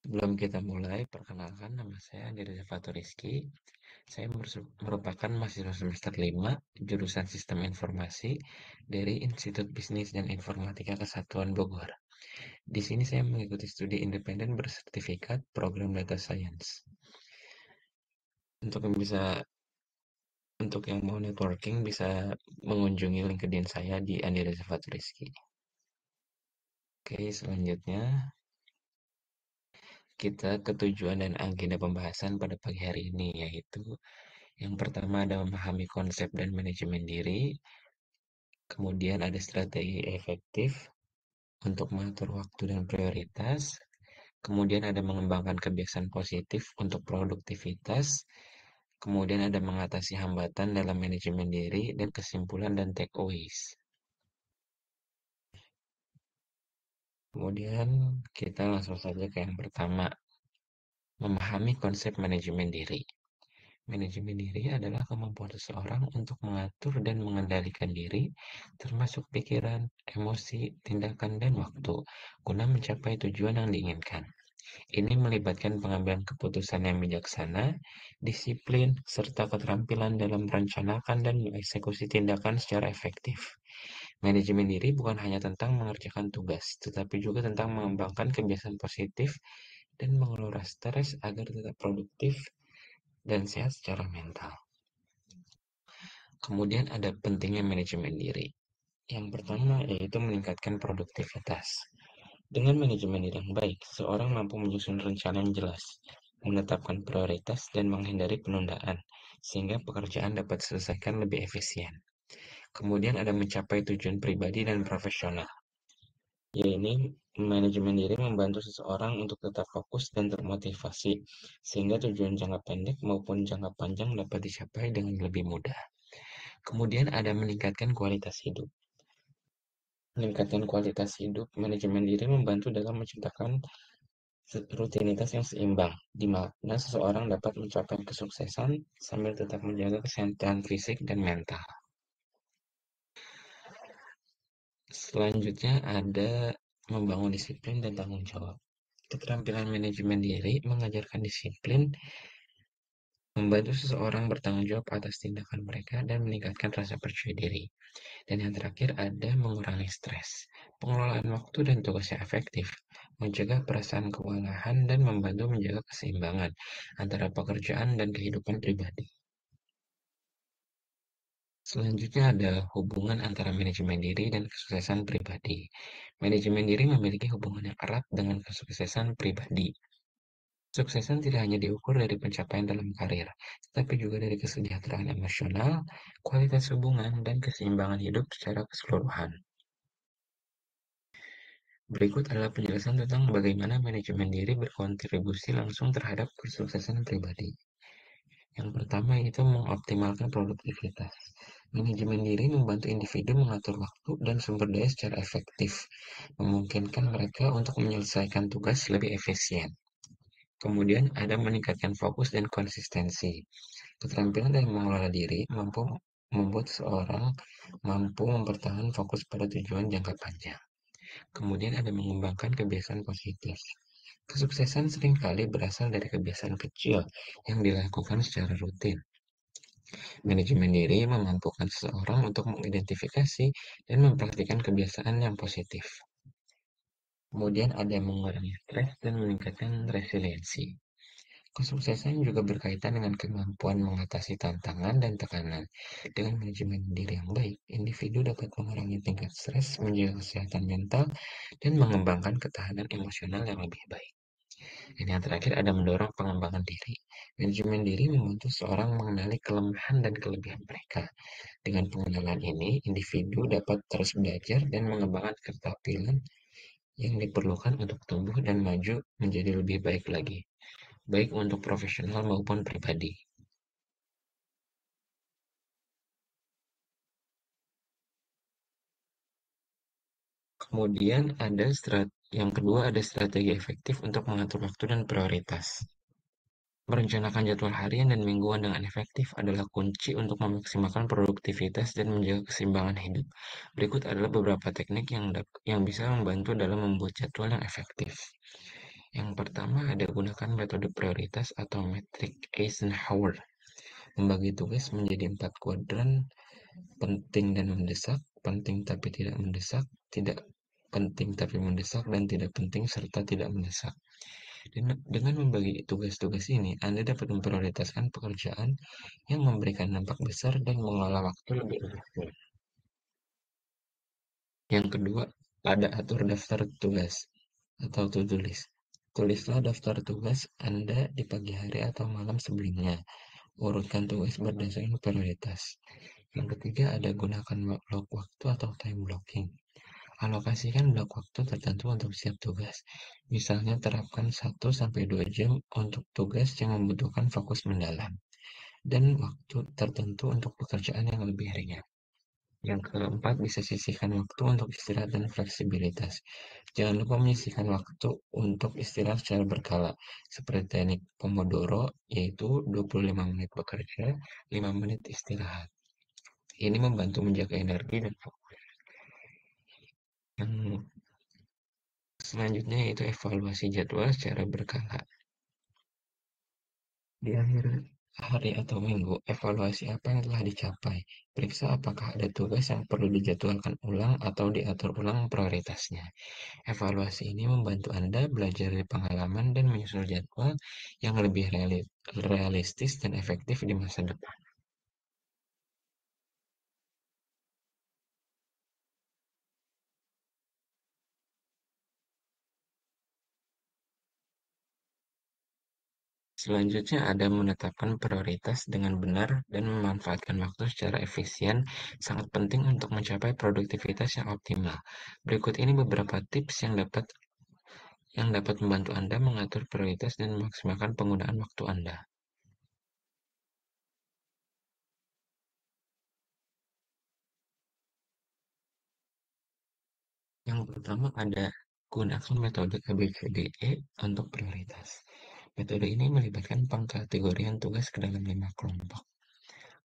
Sebelum kita mulai, perkenalkan nama saya Andi Rizafato Rizky. Saya merupakan mahasiswa semester 5, jurusan Sistem Informasi dari Institut Bisnis dan Informatika Kesatuan Bogor. Di sini saya mengikuti studi independen bersertifikat program Data Science. Untuk yang bisa untuk yang mau networking bisa mengunjungi LinkedIn saya di Andi Rizafato Rizky. Oke, selanjutnya kita ke tujuan dan agenda pembahasan pada pagi hari ini, yaitu yang pertama ada memahami konsep dan manajemen diri, kemudian ada strategi efektif untuk mengatur waktu dan prioritas, kemudian ada mengembangkan kebiasaan positif untuk produktivitas, kemudian ada mengatasi hambatan dalam manajemen diri, dan kesimpulan dan takeaways. Kemudian kita langsung saja ke yang pertama, memahami konsep manajemen diri. Manajemen diri adalah kemampuan seseorang untuk mengatur dan mengendalikan diri, termasuk pikiran, emosi, tindakan, dan waktu, guna mencapai tujuan yang diinginkan. Ini melibatkan pengambilan keputusan yang bijaksana, disiplin, serta keterampilan dalam merencanakan dan mengeksekusi tindakan secara efektif. Manajemen diri bukan hanya tentang mengerjakan tugas, tetapi juga tentang mengembangkan kebiasaan positif dan mengelola stres agar tetap produktif dan sehat secara mental. Kemudian ada pentingnya manajemen diri. Yang pertama yaitu meningkatkan produktivitas. Dengan manajemen diri yang baik, seorang mampu menyusun rencana yang jelas, menetapkan prioritas, dan menghindari penundaan, sehingga pekerjaan dapat diselesaikan lebih efisien. Kemudian ada mencapai tujuan pribadi dan profesional, yaitu manajemen diri membantu seseorang untuk tetap fokus dan termotivasi, sehingga tujuan jangka pendek maupun jangka panjang dapat dicapai dengan lebih mudah. Kemudian ada meningkatkan kualitas hidup. Meningkatkan kualitas hidup, manajemen diri membantu dalam menciptakan rutinitas yang seimbang, di mana seseorang dapat mencapai kesuksesan sambil tetap menjaga kesehatan fisik dan mental. Selanjutnya ada membangun disiplin dan tanggung jawab. Keterampilan manajemen diri mengajarkan disiplin, membantu seseorang bertanggung jawab atas tindakan mereka dan meningkatkan rasa percaya diri. Dan yang terakhir ada mengurangi stres. Pengelolaan waktu dan tugas yang efektif, mencegah perasaan kewalahan dan membantu menjaga keseimbangan antara pekerjaan dan kehidupan pribadi. Selanjutnya ada hubungan antara manajemen diri dan kesuksesan pribadi. Manajemen diri memiliki hubungan yang erat dengan kesuksesan pribadi. Kesuksesan tidak hanya diukur dari pencapaian dalam karir, tetapi juga dari kesejahteraan emosional, kualitas hubungan, dan keseimbangan hidup secara keseluruhan. Berikut adalah penjelasan tentang bagaimana manajemen diri berkontribusi langsung terhadap kesuksesan pribadi. Yang pertama itu mengoptimalkan produktivitas. Manajemen diri membantu individu mengatur waktu dan sumber daya secara efektif, memungkinkan mereka untuk menyelesaikan tugas lebih efisien. Kemudian ada meningkatkan fokus dan konsistensi. Keterampilan dalam mengelola diri mampu membuat seorang mampu mempertahankan fokus pada tujuan jangka panjang. Kemudian ada mengembangkan kebiasaan positif. Kesuksesan seringkali berasal dari kebiasaan kecil yang dilakukan secara rutin. Manajemen diri memampukan seseorang untuk mengidentifikasi dan mempraktikkan kebiasaan yang positif. Kemudian ada mengurangi stres dan meningkatkan resiliensi. Kesuksesan juga berkaitan dengan kemampuan mengatasi tantangan dan tekanan. Dengan manajemen diri yang baik, individu dapat mengurangi tingkat stres, menjaga kesehatan mental, dan mengembangkan ketahanan emosional yang lebih baik. Dan yang terakhir ada mendorong pengembangan diri. Manajemen diri membantu seorang mengenali kelemahan dan kelebihan mereka. Dengan pengenalan ini, individu dapat terus belajar dan mengembangkan keterampilan yang diperlukan untuk tumbuh dan maju menjadi lebih baik lagi, baik untuk profesional maupun pribadi. Kemudian yang kedua ada strategi efektif untuk mengatur waktu dan prioritas. Merencanakan jadwal harian dan mingguan dengan efektif adalah kunci untuk memaksimalkan produktivitas dan menjaga keseimbangan hidup. Berikut adalah beberapa teknik yang bisa membantu dalam membuat jadwal yang efektif. Yang pertama ada gunakan metode prioritas atau metrik Eisenhower. Membagi tugas menjadi 4 kuadran: penting dan mendesak, penting tapi tidak mendesak, tidak penting tapi mendesak, dan tidak penting serta tidak mendesak. Dengan membagi tugas-tugas ini, Anda dapat memprioritaskan pekerjaan yang memberikan dampak besar dan mengelola waktu lebih efektif. Yang kedua, ada atur daftar tugas atau to-do list. Tulislah daftar tugas Anda di pagi hari atau malam sebelumnya. Urutkan tugas berdasarkan prioritas. Yang ketiga, ada gunakan blok waktu atau time blocking. Alokasikan blok waktu tertentu untuk setiap tugas. Misalnya terapkan 1-2 jam untuk tugas yang membutuhkan fokus mendalam, dan waktu tertentu untuk pekerjaan yang lebih ringan. Yang keempat, bisa sisihkan waktu untuk istirahat dan fleksibilitas. Jangan lupa menyisihkan waktu untuk istirahat secara berkala, seperti teknik Pomodoro, yaitu 25 menit bekerja, 5 menit istirahat. Ini membantu menjaga energi dan fokus. Yang selanjutnya yaitu evaluasi jadwal secara berkala. Di akhir hari atau minggu, evaluasi apa yang telah dicapai. Periksa apakah ada tugas yang perlu dijadwalkan ulang atau diatur ulang prioritasnya. Evaluasi ini membantu Anda belajar dari pengalaman dan menyusun jadwal yang lebih realistis dan efektif di masa depan. Selanjutnya ada menetapkan prioritas dengan benar dan memanfaatkan waktu secara efisien, sangat penting untuk mencapai produktivitas yang optimal. Berikut ini beberapa tips yang dapat membantu Anda mengatur prioritas dan memaksimalkan penggunaan waktu Anda. Yang pertama ada gunakan metode ABCDE untuk prioritas. Metode ini melibatkan pengkategorian tugas ke dalam 5 kelompok.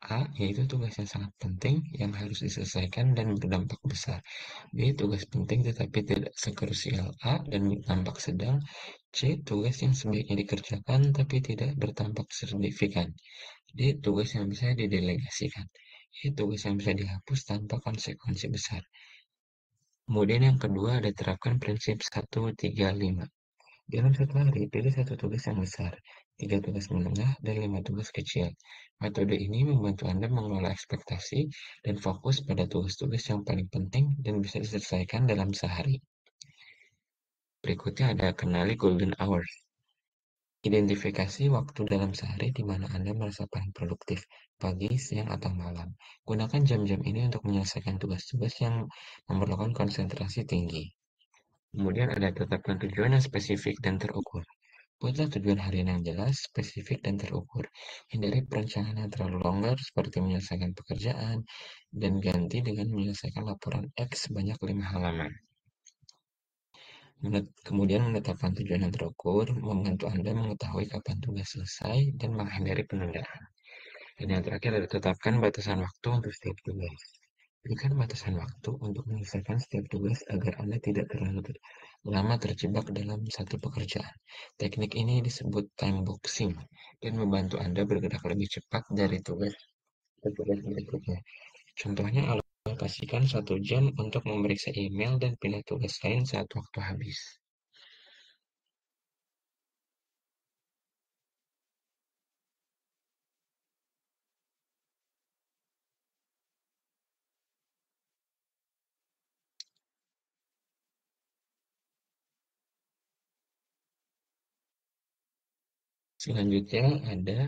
A, yaitu tugas yang sangat penting yang harus diselesaikan dan berdampak besar. B, tugas penting tetapi tidak sekrusial A dan berdampak sedang. C, tugas yang sebaiknya dikerjakan tapi tidak berdampak signifikan. D, tugas yang bisa didelegasikan. E, tugas yang bisa dihapus tanpa konsekuensi besar. Kemudian yang kedua ada terapkan prinsip 1-3-5. Dalam satu hari, pilih satu tugas yang besar, 3 tugas menengah, dan 5 tugas kecil. Metode ini membantu Anda mengelola ekspektasi dan fokus pada tugas-tugas yang paling penting dan bisa diselesaikan dalam sehari. Berikutnya ada kenali golden hours. Identifikasi waktu dalam sehari di mana Anda merasa paling produktif, pagi, siang, atau malam. Gunakan jam-jam ini untuk menyelesaikan tugas-tugas yang memerlukan konsentrasi tinggi. Kemudian ada tetapkan tujuan yang spesifik dan terukur. Buatlah tujuan harian yang jelas, spesifik, dan terukur. Hindari perencanaan yang terlalu longgar seperti menyelesaikan pekerjaan dan ganti dengan menyelesaikan laporan X sebanyak 5 halaman. Kemudian menetapkan tujuan yang terukur membantu Anda mengetahui kapan tugas selesai dan menghindari penundaan. Dan yang terakhir adalah tetapkan batasan waktu untuk setiap tugas. Berikan batasan waktu untuk menyelesaikan setiap tugas agar Anda tidak terlalu lama terjebak dalam satu pekerjaan. Teknik ini disebut time boxing dan membantu Anda bergerak lebih cepat dari tugas ke tugas berikutnya. Contohnya, alokasikan 1 jam untuk memeriksa email dan pindah tugas lain saat waktu habis. Selanjutnya ada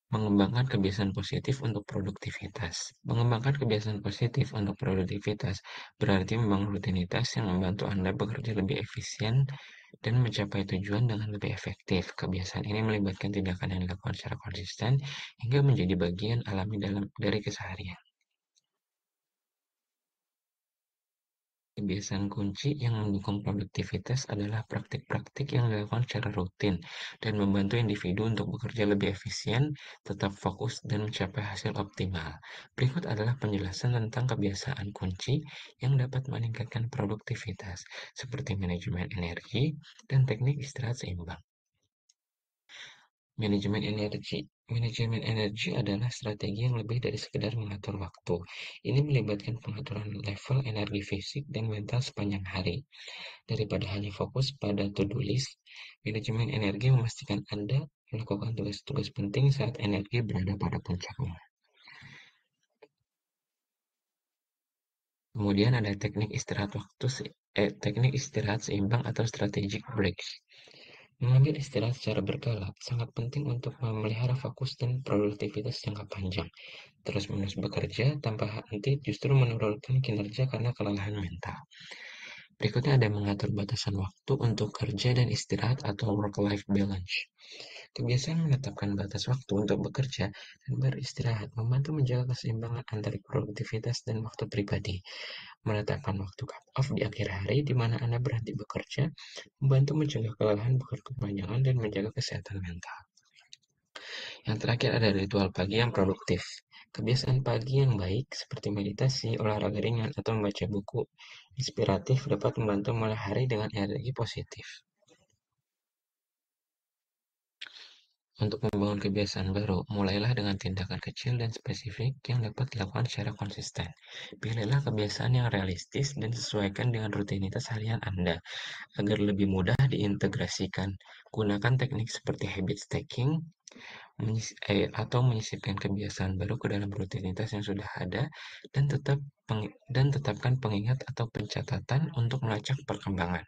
mengembangkan kebiasaan positif untuk produktivitas. Mengembangkan kebiasaan positif untuk produktivitas berarti membangun rutinitas yang membantu Anda bekerja lebih efisien dan mencapai tujuan dengan lebih efektif. Kebiasaan ini melibatkan tindakan yang dilakukan secara konsisten hingga menjadi bagian alami dari keseharian. Kebiasaan kunci yang mendukung produktivitas adalah praktik-praktik yang dilakukan secara rutin dan membantu individu untuk bekerja lebih efisien, tetap fokus, dan mencapai hasil optimal. Berikut adalah penjelasan tentang kebiasaan kunci yang dapat meningkatkan produktivitas, seperti manajemen energi dan teknik istirahat seimbang. Manajemen energi. Manajemen energi adalah strategi yang lebih dari sekedar mengatur waktu. Ini melibatkan pengaturan level energi fisik dan mental sepanjang hari. Daripada hanya fokus pada to-do list, manajemen energi memastikan Anda melakukan tugas-tugas penting saat energi berada pada puncaknya. Kemudian ada teknik istirahat seimbang atau strategic breaks. Mengambil istirahat secara berkala sangat penting untuk memelihara fokus dan produktivitas jangka panjang. Terus-menerus bekerja tanpa henti justru menurunkan kinerja karena kelelahan mental. Berikutnya ada mengatur batasan waktu untuk kerja dan istirahat atau work-life balance. Kebiasaan menetapkan batas waktu untuk bekerja dan beristirahat membantu menjaga keseimbangan antara produktivitas dan waktu pribadi. Menetapkan waktu cut-off di akhir hari di mana Anda berhenti bekerja membantu mencegah kelelahan berkepanjangan dan menjaga kesehatan mental. Yang terakhir ada ritual pagi yang produktif. Kebiasaan pagi yang baik seperti meditasi, olahraga ringan, atau membaca buku inspiratif dapat membantu mulai hari dengan energi positif. Untuk membangun kebiasaan baru, mulailah dengan tindakan kecil dan spesifik yang dapat dilakukan secara konsisten. Pilihlah kebiasaan yang realistis dan sesuaikan dengan rutinitas harian Anda agar lebih mudah diintegrasikan. Gunakan teknik seperti habit stacking atau menyisipkan kebiasaan baru ke dalam rutinitas yang sudah ada dan tetapkan pengingat atau pencatatan untuk melacak perkembangan.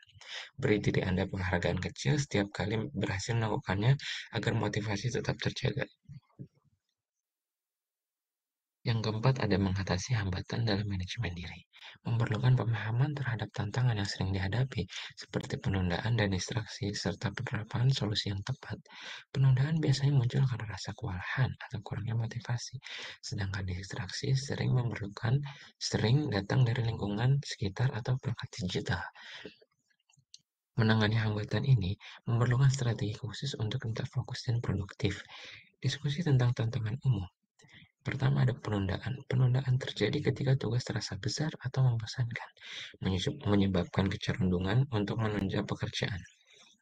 Beri diri Anda penghargaan kecil setiap kali berhasil melakukannya agar motivasi tetap terjaga. Yang keempat ada mengatasi hambatan dalam manajemen diri. Memerlukan pemahaman terhadap tantangan yang sering dihadapi, seperti penundaan dan distraksi, serta penerapan solusi yang tepat. Penundaan biasanya muncul karena rasa kewalahan atau kurangnya motivasi, sedangkan distraksi sering datang dari lingkungan sekitar atau perangkat digital. Menangani hambatan ini memerlukan strategi khusus untuk tetap fokus dan produktif. Diskusi tentang tantangan umum. Pertama ada penundaan. Penundaan terjadi ketika tugas terasa besar atau membosankan, menyebabkan kecerundungan untuk menunjang pekerjaan.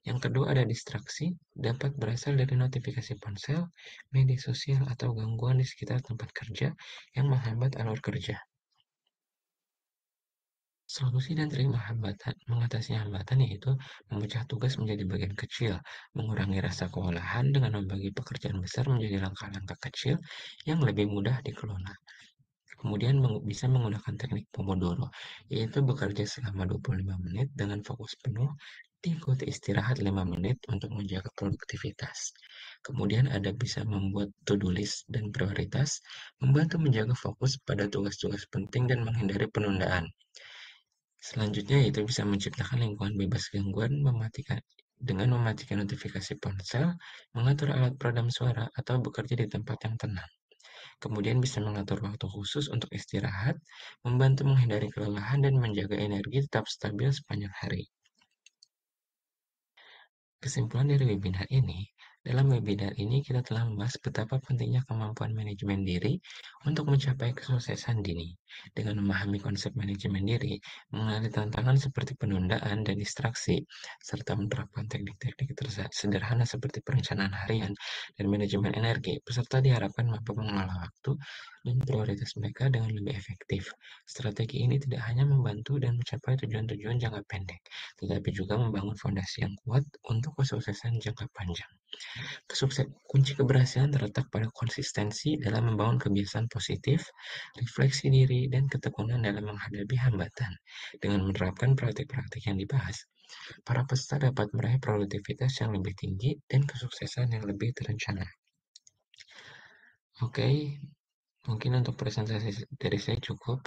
Yang kedua ada distraksi, dapat berasal dari notifikasi ponsel, media sosial, atau gangguan di sekitar tempat kerja yang menghambat alur kerja. Solusi dan trik mengatasi hambatan yaitu memecah tugas menjadi bagian kecil, mengurangi rasa kewalahan dengan membagi pekerjaan besar menjadi langkah-langkah kecil yang lebih mudah dikelola. Kemudian bisa menggunakan teknik Pomodoro, yaitu bekerja selama 25 menit dengan fokus penuh, diikuti istirahat 5 menit untuk menjaga produktivitas. Kemudian ada bisa membuat to-do list dan prioritas, membantu menjaga fokus pada tugas-tugas penting dan menghindari penundaan. Selanjutnya yaitu bisa menciptakan lingkungan bebas gangguan dengan mematikan notifikasi ponsel, mengatur alat peredam suara, atau bekerja di tempat yang tenang. Kemudian bisa mengatur waktu khusus untuk istirahat, membantu menghindari kelelahan dan menjaga energi tetap stabil sepanjang hari. Kesimpulan dari dalam webinar ini kita telah membahas betapa pentingnya kemampuan manajemen diri untuk mencapai kesuksesan dini. Dengan memahami konsep manajemen diri, mengenali tantangan seperti penundaan dan distraksi, serta menerapkan teknik-teknik sederhana seperti perencanaan harian dan manajemen energi, peserta diharapkan mampu mengelola waktu dan prioritas mereka dengan lebih efektif. Strategi ini tidak hanya membantu dan mencapai tujuan-tujuan jangka pendek, tetapi juga membangun fondasi yang kuat untuk kesuksesan jangka panjang. Kunci keberhasilan terletak pada konsistensi dalam membangun kebiasaan positif, refleksi diri, dan ketekunan dalam menghadapi hambatan. Dengan menerapkan praktik-praktik yang dibahas, para peserta dapat meraih produktivitas yang lebih tinggi dan kesuksesan yang lebih terencana. Oke, mungkin untuk presentasi dari saya cukup.